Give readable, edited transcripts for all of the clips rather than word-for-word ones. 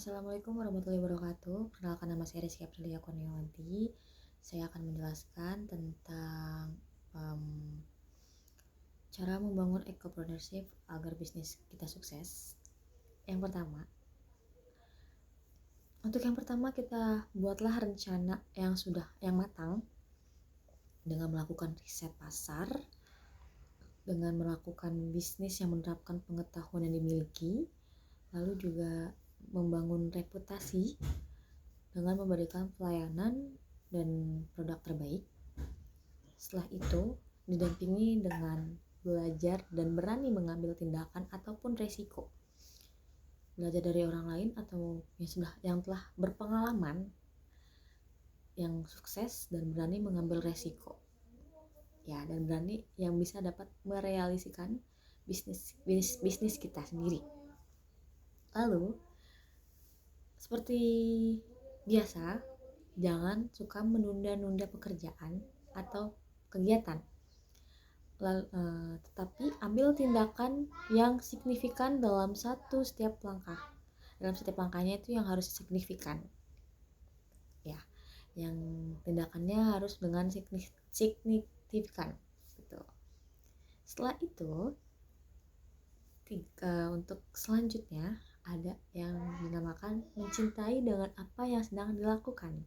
Assalamualaikum warahmatullahi wabarakatuh. Perkenalkan, nama saya Rizky Aprilia Kurniawanti. Saya akan menjelaskan tentang em, cara membangun entrepreneurship agar bisnis kita sukses. Untuk yang pertama kita buatlah rencana yang matang dengan melakukan riset pasar, dengan melakukan bisnis yang menerapkan pengetahuan yang dimiliki, lalu juga membangun reputasi dengan memberikan pelayanan dan produk terbaik. Setelah itu didampingi dengan belajar dan berani mengambil tindakan ataupun resiko. Belajar dari orang lain atau yang telah berpengalaman, yang sukses dan berani mengambil resiko. Ya, dan berani yang bisa dapat merealisasikan bisnis kita sendiri. Lalu seperti biasa, jangan suka menunda-nunda pekerjaan atau kegiatan. Tetapi ambil tindakan yang signifikan dalam setiap langkah. Dalam setiap langkahnya itu yang harus signifikan. Ya, yang tindakannya harus dengan signifikan. Gitu. Setelah itu, untuk selanjutnya ada yang dinamakan mencintai dengan apa yang sedang dilakukan,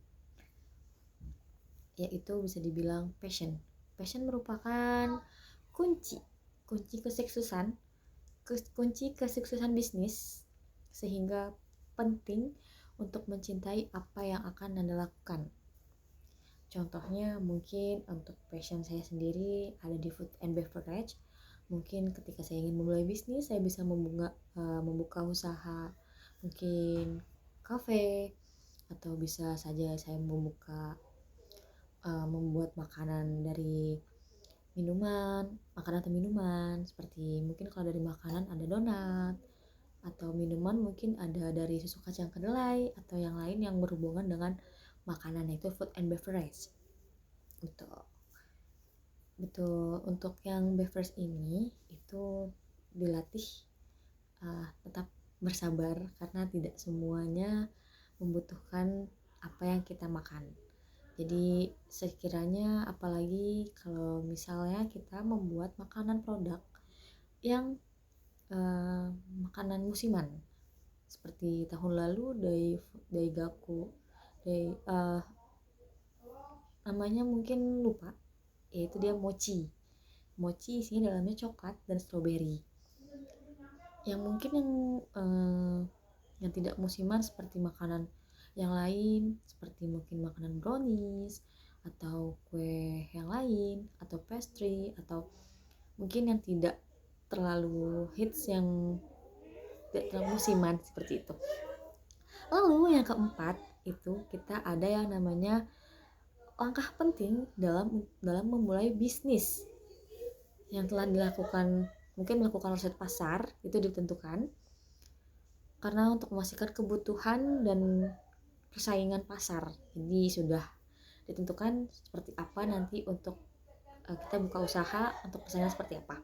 yaitu bisa dibilang passion. Passion merupakan kunci kesuksesan bisnis, sehingga penting untuk mencintai apa yang akan Anda lakukan. Contohnya mungkin untuk passion saya sendiri ada di food and beverage. Mungkin ketika saya ingin memulai bisnis, saya bisa membuka usaha mungkin kafe, atau bisa saja saya membuat makanan atau minuman, seperti mungkin kalau dari makanan ada donat, atau minuman mungkin ada dari susu kacang kedelai, atau yang lain yang berhubungan dengan makanan, yaitu food and beverage. Betul. Untuk yang beverage ini itu dilatih tetap bersabar, karena tidak semuanya membutuhkan apa yang kita makan. Jadi sekiranya, apalagi kalau misalnya kita membuat makanan produk yang makanan musiman, seperti tahun lalu Daigaku, namanya mungkin lupa, yaitu dia mochi isinya dalamnya coklat dan stroberi. Yang mungkin yang tidak musiman seperti makanan yang lain, seperti mungkin makanan brownies atau kue yang lain, atau pastry, atau mungkin yang tidak terlalu hits, yang tidak terlalu musiman, seperti itu. Lalu yang keempat itu kita ada yang namanya langkah penting dalam memulai bisnis yang telah dilakukan. Mungkin melakukan riset pasar itu ditentukan karena untuk memastikan kebutuhan dan persaingan pasar. Jadi sudah ditentukan seperti apa nanti untuk kita buka usaha, untuk persaingan seperti apa.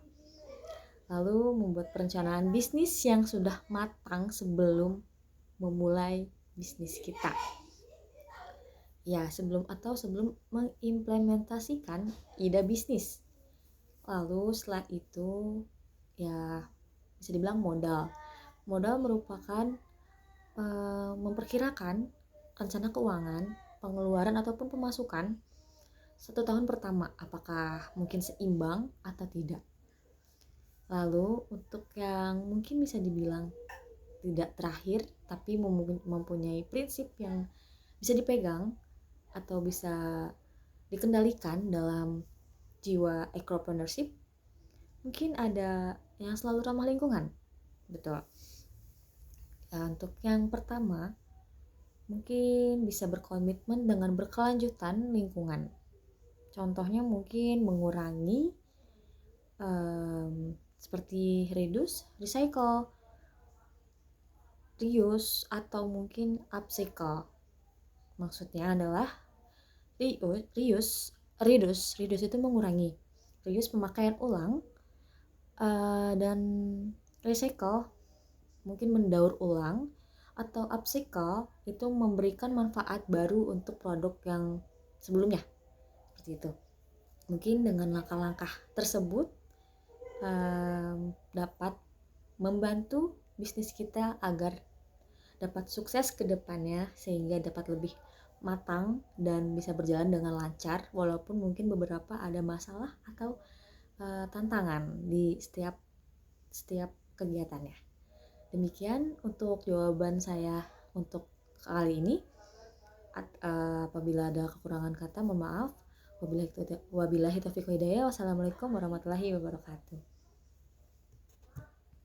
Lalu membuat perencanaan bisnis yang sudah matang sebelum memulai bisnis kita. Ya, sebelum mengimplementasikan ide bisnis. Lalu setelah itu ya bisa dibilang modal merupakan memperkirakan rencana keuangan, pengeluaran ataupun pemasukan 1 tahun pertama, apakah mungkin seimbang atau tidak. Lalu untuk yang mungkin bisa dibilang tidak terakhir, tapi mempunyai prinsip yang bisa dipegang atau bisa dikendalikan dalam jiwa entrepreneurship, mungkin ada yang selalu ramah lingkungan. Betul. Untuk yang pertama, mungkin bisa berkomitmen dengan berkelanjutan lingkungan. Contohnya mungkin mengurangi seperti reduce, recycle, reuse, atau mungkin upcycle. Maksudnya adalah reduce itu mengurangi, reuse pemakaian ulang, dan recycle mungkin mendaur ulang atau upcycle itu memberikan manfaat baru untuk produk yang sebelumnya, seperti itu. Mungkin dengan langkah-langkah tersebut dapat membantu bisnis kita agar dapat sukses ke depannya, sehingga dapat lebih matang dan bisa berjalan dengan lancar, walaupun mungkin beberapa ada masalah atau tantangan di setiap kegiatannya. Demikian untuk jawaban saya untuk kali ini. Apabila ada kekurangan kata, mohon maaf. Wabillahi taufiq wal hidayah. Wassalamualaikum warahmatullahi wabarakatuh.